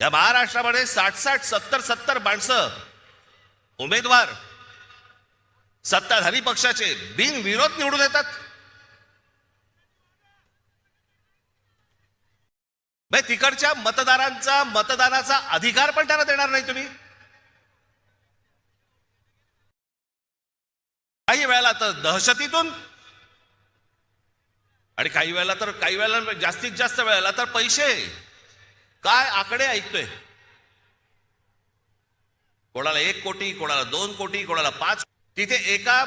या महाराष्ट्रामध्ये 60-60, 70-70 माणसं उमेदवार सत्ताधारी पक्षाचे बिनविरोध निवडून येतात. तिकडच्या मतदारांचा मतदानाचा अधिकार पण त्यांना देणार नाही तुम्ही. काही वेळेला तर दहशतीतून आणि काही वेळेला जास्तीत जास्त वेळेला तर पैसे. काय आकडे ऐकतोय, कोणाला 1 कोटी, कोणाला 2 कोटी, कोणाला 5. तिथे एका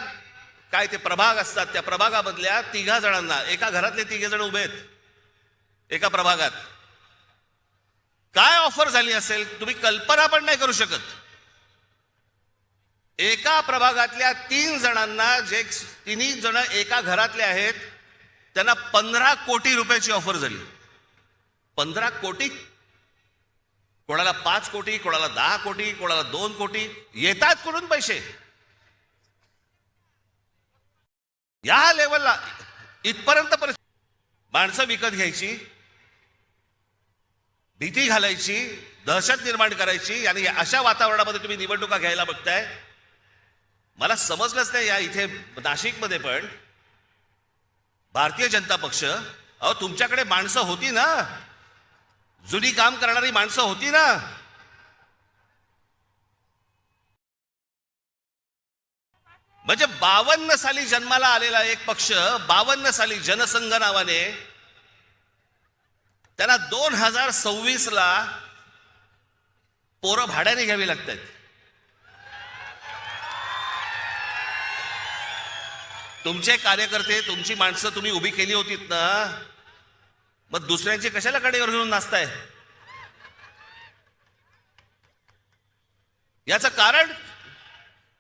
काय ते प्रभाग असतात, त्या प्रभागामधल्या 3 जणांना, एका घरातले 3 जण उभे आहेत एका प्रभागात. काय ऑफर झाली असेल तुम्ही कल्पना पण नाही करू शकत. एका प्रभागातल्या 3 जणांना, जे 3 जण एका घरातले आहेत, त्यांना 15 कोटी रुपयाची ऑफर झाली. 15 कोटी. कोणाला 5 कोटी, कोणाला 10 कोटी, कोणाला 2 कोटी. येतात कुठून पैसे? या लेवलला इथपर्यंत माणसं विकत घ्यायची, भीती घालायची, दहशत निर्माण करायची, आणि अशा वातावरणामध्ये तुम्ही निवडणुका घ्यायला बघताय. मला समजलंच नाही. या इथे नाशिकमध्ये पण भारतीय जनता पक्ष, अहो तुमच्याकडे माणसं होती ना, जुनी काम करणारी माणसं होती ना. म्हणजे 52 साली जन्माला आलेला एक पक्ष, 52 साली जनसंघ नावाने, त्यांना 2026ला पोरं भाड्याने घ्यावी लागतात. तुमचे कार्यकर्ते, तुमची माणसं तुम्ही उभी केली होतीत ना, मग दुसऱ्यांची कशाला कडेवर घेऊन नाचताय? याचं कारण,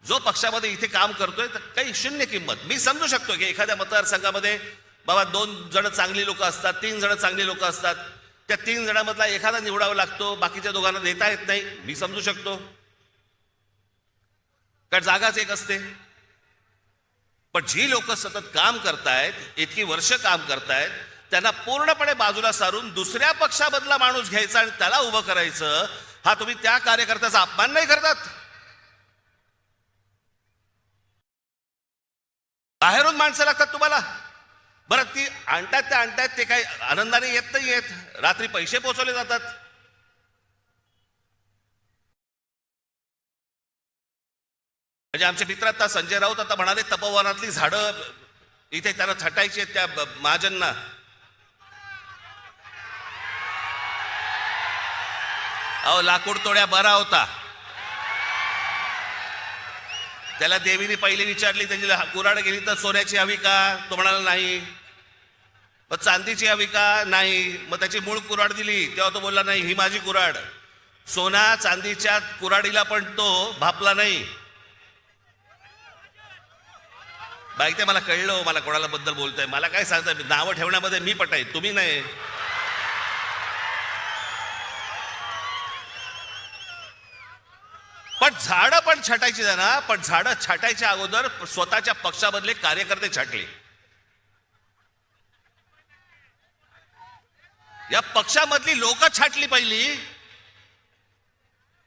जो पक्षामध्ये इथे काम करतोय तर काही शून्य किंमत. मी समजू शकतो की एखाद्या मतदारसंघामध्ये बाबा 2 जण चांगली लोक असतात, 3 जण चांगली लोक असतात, त्या 3 जणांमधला एखादा निवडावा लागतो, बाकीच्या दोघांना देता येत नाही. मी समजू शकतो, कारण जागाच एक असते. पण जी लोक सतत काम करतायत, इतकी वर्ष काम करतायत, त्यांना पूर्णपणे बाजूला सारून दुसऱ्या पक्षामधला माणूस घ्यायचा आणि त्याला उभं करायचं, हा तुम्ही त्या कार्यकर्त्याचा अपमान नाही करतात? बाहेरून माणसं लागतात तुम्हाला. बरं, ती आणतात ते काही आनंदाने येत नाही येत, रात्री पैसे पोचवले जातात. म्हणजे आमचे मित्र आता संजय राऊत आता म्हणाले, तपोवनातली झाडं इथे त्यांना छटायची आहेत त्या महाजनना. अहो लाकूड तोड्या बरा होता. त्याला देवीने पहिले विचारली, त्याची कुऱ्हाड गेली तर सोन्याची हवी का? तो म्हणाला नाही. मग चांदीची हवी का? नाही. मग त्याची मूळ कुऱ्हाड दिली, तेव्हा तो बोलला नाही, ही माझी कुऱ्हाड. सोना चांदीच्या कुऱ्हाडीला पण तो भापला नाही. बाईक ते मला कळलं, मला कोणाला बद्दल बोलतोय, मला काय सांगताय, नावं ठेवण्यामध्ये मी पटाय, तुम्ही नाही. पण झाडं पण छाटायची ना, पण झाडं छाटायच्या अगोदर स्वतःच्या पक्षामधले कार्यकर्ते छाटले. या पक्षामधली लोक छाटली पहिली,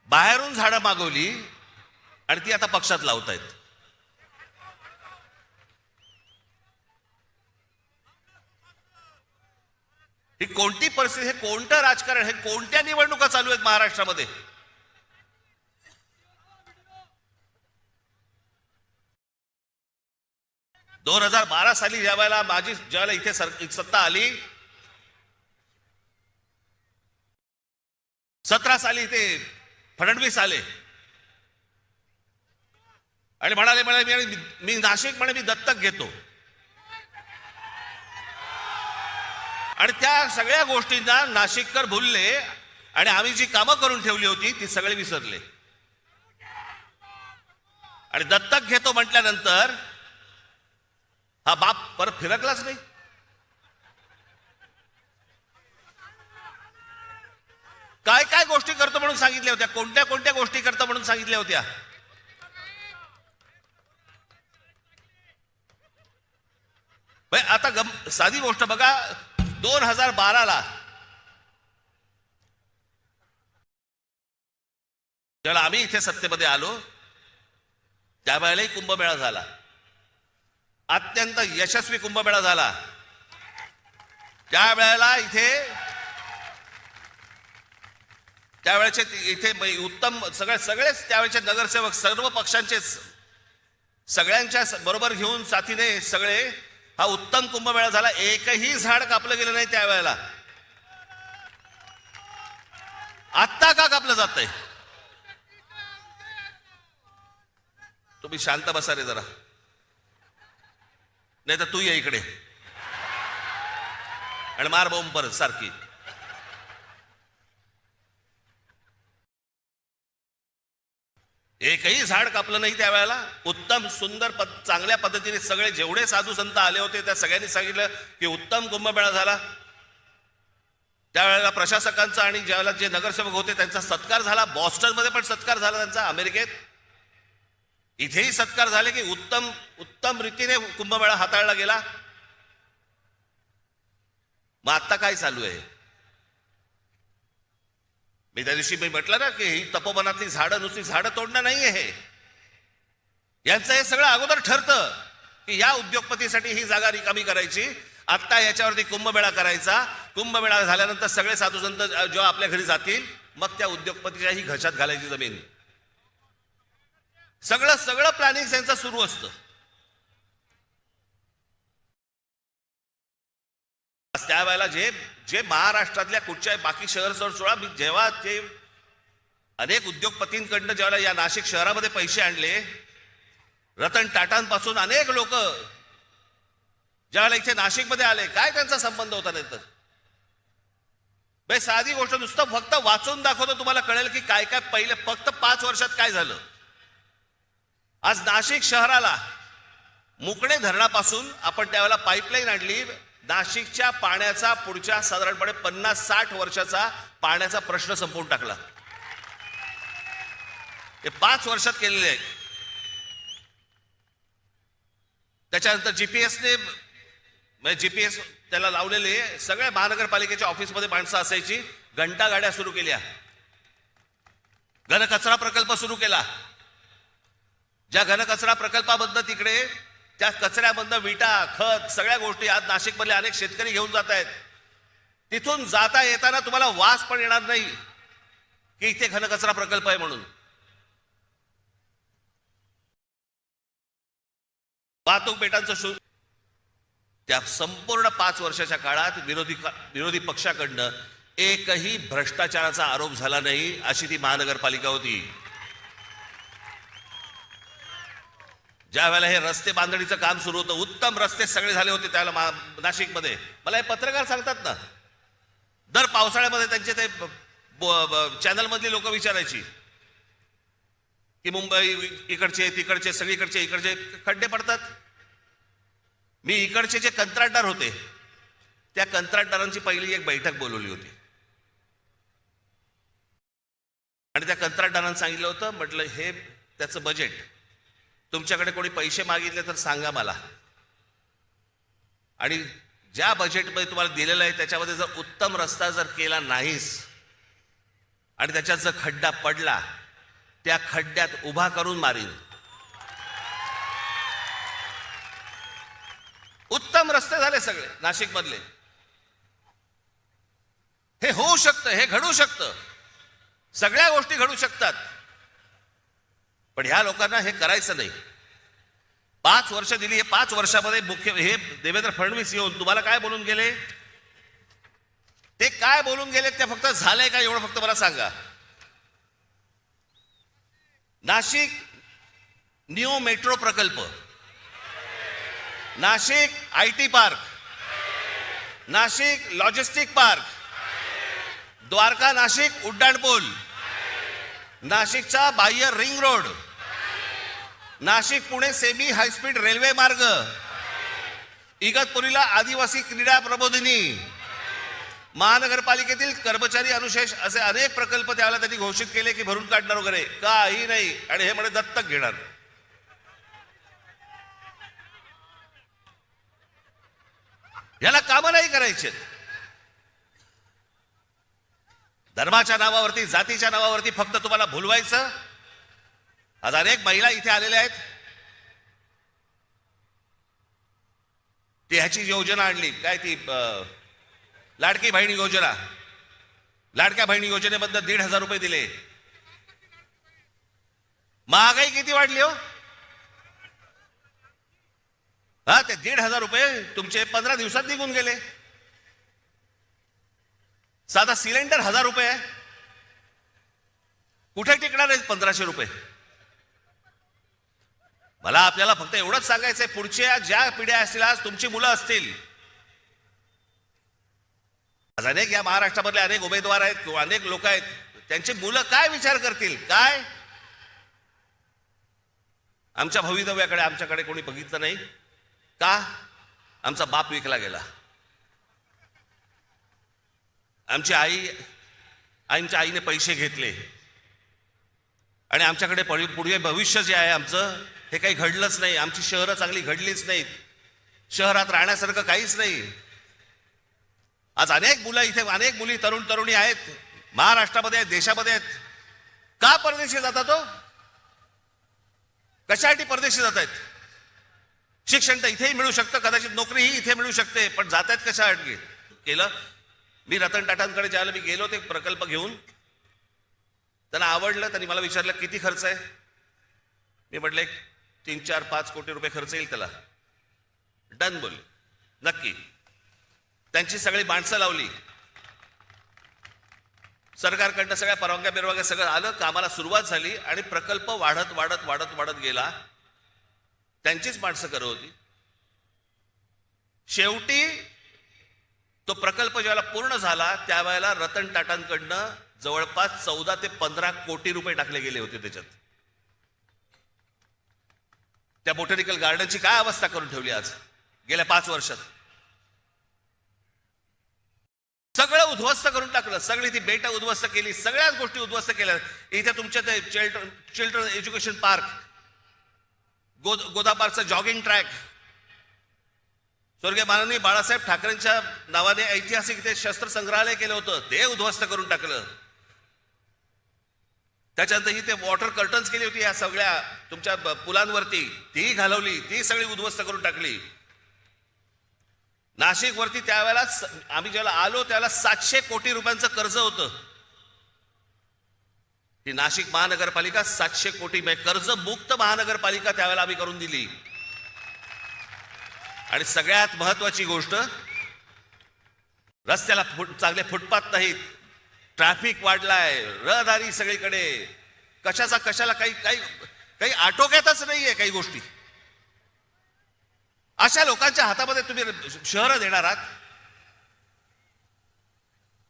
बाहेरून झाडं मागवली आणि ती आता पक्षात लावतायत. ही कोणती परिस्थिती, हे कोणतं राजकारण, हे कोणत्या निवडणुका चालू आहेत महाराष्ट्रामध्ये? दोन 2012 साली ज्यावेळेला ज्यावेळेला इथे सत्ता आली, 17 साली इथे फडणवीस आले आणि म्हणाले मी नाशिक मी दत्तक घेतो. आणि त्या सगळ्या गोष्टींना नाशिककर भुलले आणि आम्ही जी कामं करून ठेवली होती ती सगळे विसरले. आणि दत्तक घेतो म्हटल्यानंतर हा बाप परत फिरकलाच नाही. काय काय गोष्टी करतो म्हणून सांगितल्या होत्या, कोणत्या कोणत्या गोष्टी करतो म्हणून सांगितल्या होत्या. आता साधी गोष्ट बघा, 2012ला ज्यावेळेला आम्ही इथे सत्तेमध्ये आलो त्यावेळेलाही कुंभमेळा झाला, अत्यंत यशस्वी कुंभमेळा झाला. त्यावेळेला त्यावेळेचे इथे उत्तम सगळेच त्यावेळेचे नगरसेवक सर्व पक्षांचे सगळ्यांच्या बरोबर घेऊन साथीने सगळे हा उत्तम कुंभमेळा झाला. एकही झाड कापलं गेलं नाही त्यावेळेला. आत्ता का कापलं जातंय? तुम्ही शांत बसा रे जरा, नाही तर तू ये इकडे आणि मार बोंब परत सारखी. एकही झाड कापलं नाही त्यावेळेला. उत्तम सुंदर चांगल्या पद्धतीने सगळे जेवढे साधू संत आले होते त्या सगळ्यांनी सांगितलं की उत्तम कुंभमेळा झाला. त्यावेळेला प्रशासकांचा आणि ज्यावेळेला जे नगरसेवक होते त्यांचा सत्कार झाला. बॉस्टनमध्ये पण सत्कार झाला त्यांचा, अमेरिकेत इथेही सत्कार झाले की उत्तम उत्तम रीतीने कुंभमेळा हाताळला गेला. मग आता काय चालू आहे? मी त्या दिवशी म्हटलं ना की ही तपोवनातली झाडं नुसती झाडं तोडणं नाहीये. हे यांचं हे सगळं अगोदर ठरतं की या उद्योगपतीसाठी ही जागा रिकामी करायची, आत्ता याच्यावरती कुंभमेळा करायचा. कुंभमेळा झाल्यानंतर सगळे साधू संत जेव्हा आपल्या घरी जातील मग त्या उद्योगपतीच्या ही घशात घालायची जमीन. सगळं प्लॅनिंग त्यांचं सुरू असतं. त्यावेळेला जे महाराष्ट्रातल्या कुठच्या बाकी शहर सोडा, मी जेव्हा ते अनेक उद्योगपतींकडनं ज्यावेळेला या नाशिक शहरामध्ये पैसे आणले, रतन टाटांपासून अनेक लोक ज्यावेळेला इथे नाशिकमध्ये आले, काय त्यांचा संबंध होता? नाही तर साधी गोष्ट नुसतं फक्त वाचून दाखवतो, तुम्हाला कळेल की काय काय पहिले फक्त 5 वर्षात काय झालं. आज नाशिक शहराला मुकणे धरणापासून आपण त्यावेळेला पाईपलाईन आणली. नाशिकच्या पाण्याचा पुढच्या साधारणपणे 50-60 वर्षाचा पाण्याचा प्रश्न संपवून टाकला. हे 5 वर्षात केलेले आहे. त्याच्यानंतर जीपीएस त्याला लावलेले सगळ्या महानगरपालिकेच्या ऑफिसमध्ये माणसं असायची. घंटा गाड्या सुरू केल्या. घनकचरा प्रकल्प सुरू केला. ज्या घनकचरा प्रकल्पाबद्दल तिकडे त्या कचऱ्यामधनं विटा, खत, सगळ्या गोष्टी आज नाशिकमधले अनेक शेतकरी घेऊन जात आहेत. तिथून जाता येताना तुम्हाला वास पण येणार नाही की इथे घनकचरा प्रकल्प आहे म्हणून. वाहतूक बेटांचं त्या संपूर्ण 5 वर्षाच्या काळात विरोधी पक्षाकडनं एकही भ्रष्टाचाराचा आरोप झाला नाही, अशी ती महानगरपालिका होती. ज्या वेळेला हे रस्ते बांधणीचं काम सुरू होतं, उत्तम रस्ते सगळे झाले होते त्यावेळेला नाशिकमध्ये. मला हे पत्रकार सांगतात ना, दर पावसाळ्यामध्ये त्यांचे ते चॅनलमधली लोक विचारायची की मुंबई इकडचे तिकडचे सगळीकडचे इकडचे खड्डे पडतात. मी इकडचे जे कंत्राटदार होते त्या कंत्राटदारांची पहिली एक बैठक बोलवली होती आणि त्या कंत्राटदारांना सांगितलं होतं, म्हटलं हे त्याचं बजेट, तुमच्याकडे कोणी पैसे मागितले तर सांगा मला, आणि ज्या बजेटमध्ये तुम्हाला दिलेलं आहे त्याच्यामध्ये जर उत्तम रस्ता जर केला नाहीस आणि त्याच्यात जर खड्डा पडला, त्या खड्ड्यात उभा करून मारीन. उत्तम रस्ते झाले सगळे नाशिक मधले. हे होऊ शकतं, हे घडू शकतं, सगळ्या गोष्टी घडू शकतात. पण ह्या लोकांना हे करायचं नाही. 5 वर्ष दिली. हे 5 वर्षामध्ये हे देवेंद्र फडणवीस येऊन तुम्हाला काय बोलून गेले? ते काय बोलून गेले ते फक्त झालंय का एवढं फक्त मला सांगा. नाशिक न्यू मेट्रो प्रकल्प, Nashik IT park, Nashik logistic park, Dwarka Nashik उड्डाणपूल, नाशिकचा बाह्य ring road, Nashik Pune semi high speed railway मार्ग, इगतपुरीला आदिवासी क्रीडा प्रबोधिनी, महानगरपालिकेतील कर्मचारी अनुशेष, असे अनेक प्रकल्प त्यावेळेला त्यांनी घोषित केले की भरून काढणार वगैरे. काही नाही. आणि हे म्हणे दत्तक घेणार. याला कामं नाही करायचे. धर्माच्या नावावरती, जातीच्या नावावरती फक्त तुम्हाला भुलवायचं. आज अनेक महिला इथे आलेल्या आहेत. ती ह्याची योजना आणली, काय ती लाडकी बहिणी योजना. लाडक्या बहिणी योजनेबद्दल 1,500 रुपये दिले. महागाई किती वाढली हो. हा, ते 1,500 रुपये तुमचे 15 दिवसात निघून गेले. साधा सिलेंडर 1,000 रुपये आहे. कुठे टिकणार आहेत 1,500 रुपये. मला आपल्याला फक्त एवढंच सांगायचंय, पुढच्या ज्या पिढ्या असतील, आज तुमची मुलं असतील, आज अनेक या महाराष्ट्रामधले अनेक उमेदवार आहेत किंवा अनेक लोक आहेत, त्यांची मुलं काय विचार करतील. काय आमच्या भवितव्याकडे आमच्याकडे कोणी बघितलं नाही का. आमचा बाप विकला गेला. आमच्या आईने पैसे घेतले आणि आमच्याकडे पुढे भविष्य जे आहे आमचं, हे काही घडलंच नाही. आमची शहरं चांगली घडलीच नाहीत. शहरात राहण्यासारखं काहीच नाही. आज अनेक मुलं इथे, अनेक मुली, तरुण तरुणी आहेत, महाराष्ट्रामध्ये आहेत, देशामध्ये आहेत. का परदेशी जातात हो. कशासाठी परदेशी जात आहेत. शिक्षण तर इथेही मिळू शकतं, कदाचित नोकरीही इथे मिळू शकते, पण जात आहेत कशासाठी केलं. मी रतन टाटांकडे ज्याला मी गेलो ते प्रकल्प घेऊन, त्यांना आवडलं. त्यांनी मला विचारलं किती खर्च आहे. मी म्हटलं 3, 4, 5 कोटी रुपये खर्च येईल त्याला. डन बोलले. नक्की. त्यांची सगळी माणसं लावली, सरकारकडनं सगळ्या परवानग्या सगळं आलं, कामाला सुरुवात झाली आणि प्रकल्प वाढत वाढत वाढत वाढत गेला. त्यांचीच माणसं करत होती. शेवटी तो प्रकल्प ज्यावेळेला पूर्ण झाला, त्यावेळेला रतन टाटांकडनं जवळपास 14 ते 15 कोटी रुपये टाकले गेले होते त्याच्यात. त्या बोटॅनिकल गार्डनची काय अवस्था करून ठेवली आज गेल्या 5 वर्षात. सगळं उद्ध्वस्त करून टाकलं. सगळी ती बेटा उद्ध्वस्त केली, सगळ्याच गोष्टी उद्ध्वस्त केल्या. इथे तुमच्या ते चिल्ड्रन एज्युकेशन पार्क, गोदापारचं जॉगिंग ट्रॅक, स्वर्गीय माननीय बाळासाहेब ठाकरेंच्या नावाने ऐतिहासिक ते शस्त्र संग्रहालय केलं होतं, ते उद्ध्वस्त करून टाकलं. त्याच्यानंतर ही ते वॉटर कर्टन्स केली होती या सगळ्या तुमच्या पुलांवरती, ती घालवली, ती सगळी उद्ध्वस्त करून टाकली. नाशिक वरती त्यावेळेला आम्ही ज्याला आलो त्यावेळेला 700 कोटी रुपयांचं कर्ज होतं. ती नाशिक महानगरपालिका 700 कोटी कर्ज मुक्त महानगरपालिका त्यावेळेला आम्ही करून दिली. आणि सगळ्यात महत्वाची गोष्ट, रस्त्याला चांगले फुटपाथ नाहीत, ट्रॅफिक वाढलाय, रहदारी सगळीकडे, कशाला काही आटोक्यातच नाहीये काही गोष्टी. अशा लोकांच्या हातामध्ये तुम्ही शहरं देणार आहात.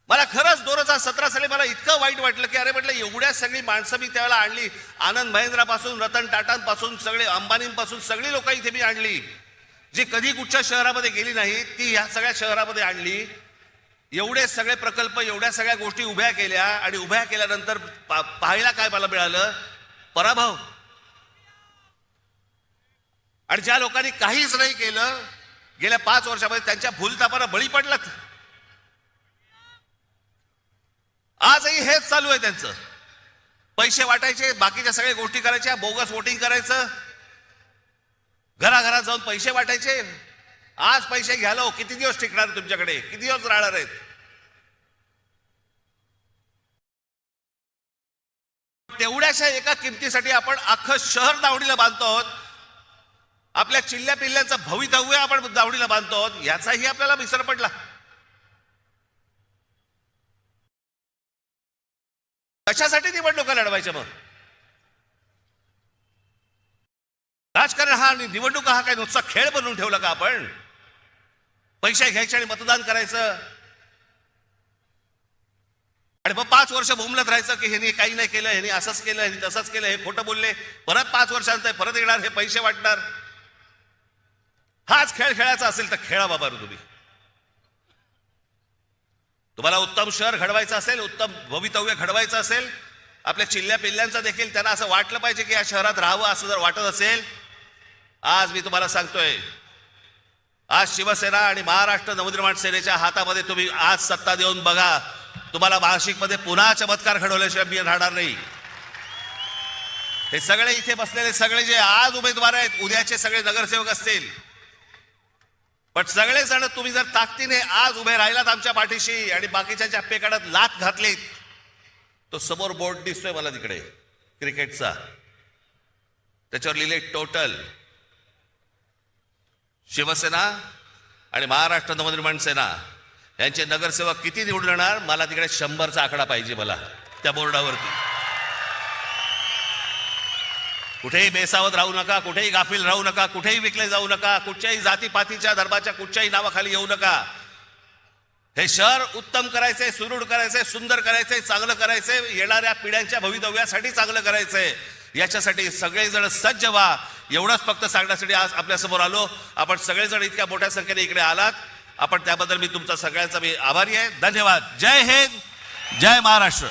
मला खरंच 2017 साली मला इतकं वाईट वाटलं की अरे म्हटलं, एवढ्या सगळी माणसं मी त्यावेळेला आणली. आनंद महिंद्रापासून, रतन टाटांपासून, सगळे अंबानींपासून सगळी लोक इथे मी आणली, जी कधी कुठच्या शहरामध्ये गेली नाही, ती ह्या सगळ्या शहरामध्ये आणली. एवढे सगळे प्रकल्प, एवढ्या सगळ्या गोष्टी उभ्या केल्या आणि उभ्या केल्यानंतर पाहायला काय मला मिळालं, पराभव. आणि ज्या लोकांनी काहीच नाही केलं गेल्या 5 वर्षामध्ये, त्यांच्या भूलथापाला बळी पडलात. आजही हेच चालू आहे त्यांचं. पैसे वाटायचे, बाकीच्या सगळ्या गोष्टी करायच्या, बोगस वोटिंग करायचं, घराघरात जाऊन पैसे वाटायचे. आज पैसे घ्यालो, किती दिवस टिकणार तुमच्याकडे, किती दिवस राहणार आहेत. तेवढ्याशा एका किमतीसाठी आपण अख्खं शहर दावडीला बांधतो आहोत. आपल्या चिल्ल्या पिल्ल्यांचं भवितव्य आपण दावडीला बांधतो आहोत, याचाही आपल्याला विसर पडला. कशासाठी निवडणुका लढवायच्या मग. राजकारण हा निवडणुका हा काय नुसता खेळ बनवून ठेवला का आपण. पैसे घ्यायचे आणि मतदान करायचं आणि मग 5 वर्ष बोंबलत राहायचं की ह्यांनी काही नाही केलं, ह्यांनी असंच केलं, ह्यांनी तसंच केलं, हे खोटं बोलले. परत 5 वर्षांनंतर परत येणार, हे पैसे वाटणार. हाच खेळ खेळायचा असेल तर खेळा बाबा तुम्ही. तुम्हाला उत्तम शहर घडवायचं असेल, उत्तम भवितव्य घडवायचं असेल, आपल्या चिल्ल्या पिल्ल्यांचं देखील त्यांना असं वाटलं पाहिजे की या शहरात राहावं, असं जर वाटत असेल, आज मी तुम्हाला सांगतोय, आज शिवसेना आणि महाराष्ट्र नवनिर्माण सेनेच्या हातामध्ये तुम्ही आज सत्ता देऊन बघा. तुम्हाला नाशिकमध्ये पुन्हा चमत्कार घडवल्याशिवाय मी राहणार नाही. हे सगळे इथे बसलेले सगळे जे आज उमेदवार आहेत, उद्याचे सगळे नगरसेवक असतील, पण सगळेजण तुम्ही जर ताकदीने आज उभे राहिलात आमच्या पाठीशी आणि बाकीच्या पेकाडात लात घातलीत, तो समोर बोर्ड दिसतोय मला तिकडे क्रिकेटचा, त्याच्यावर लिहिले टोटल. शिवसेना आणि महाराष्ट्र नवनिर्माण सेना यांचे नगरसेवक किती निवडून येणार, मला तिकडे 100चा आकडा पाहिजे मला त्या बोर्डावरती. कुठेही बेसावध राहू नका, कुठेही गाफील राहू नका, कुठेही विकले जाऊ नका, कुठच्याही जातीपातीच्या धर्माच्या कुठच्याही नावाखाली येऊ नका. हे शहर उत्तम करायचंय, सुदृढ करायचंय, सुंदर करायचंय, चांगलं करायचंय, येणाऱ्या पिढ्यांच्या भवितव्यासाठी चांगलं करायचंय. याच्यासाठी सगळेजण सज्ज व्हा, एवढंच फक्त सांगण्यासाठी आज आपल्यासमोर आलो. आपण सगळेजण इतक्या मोठ्या संख्येने इकडे आलात, आपण त्याबद्दल मी तुमचा सगळ्यांचा मी आभारी आहे. धन्यवाद. जय हिंद, जय महाराष्ट्र.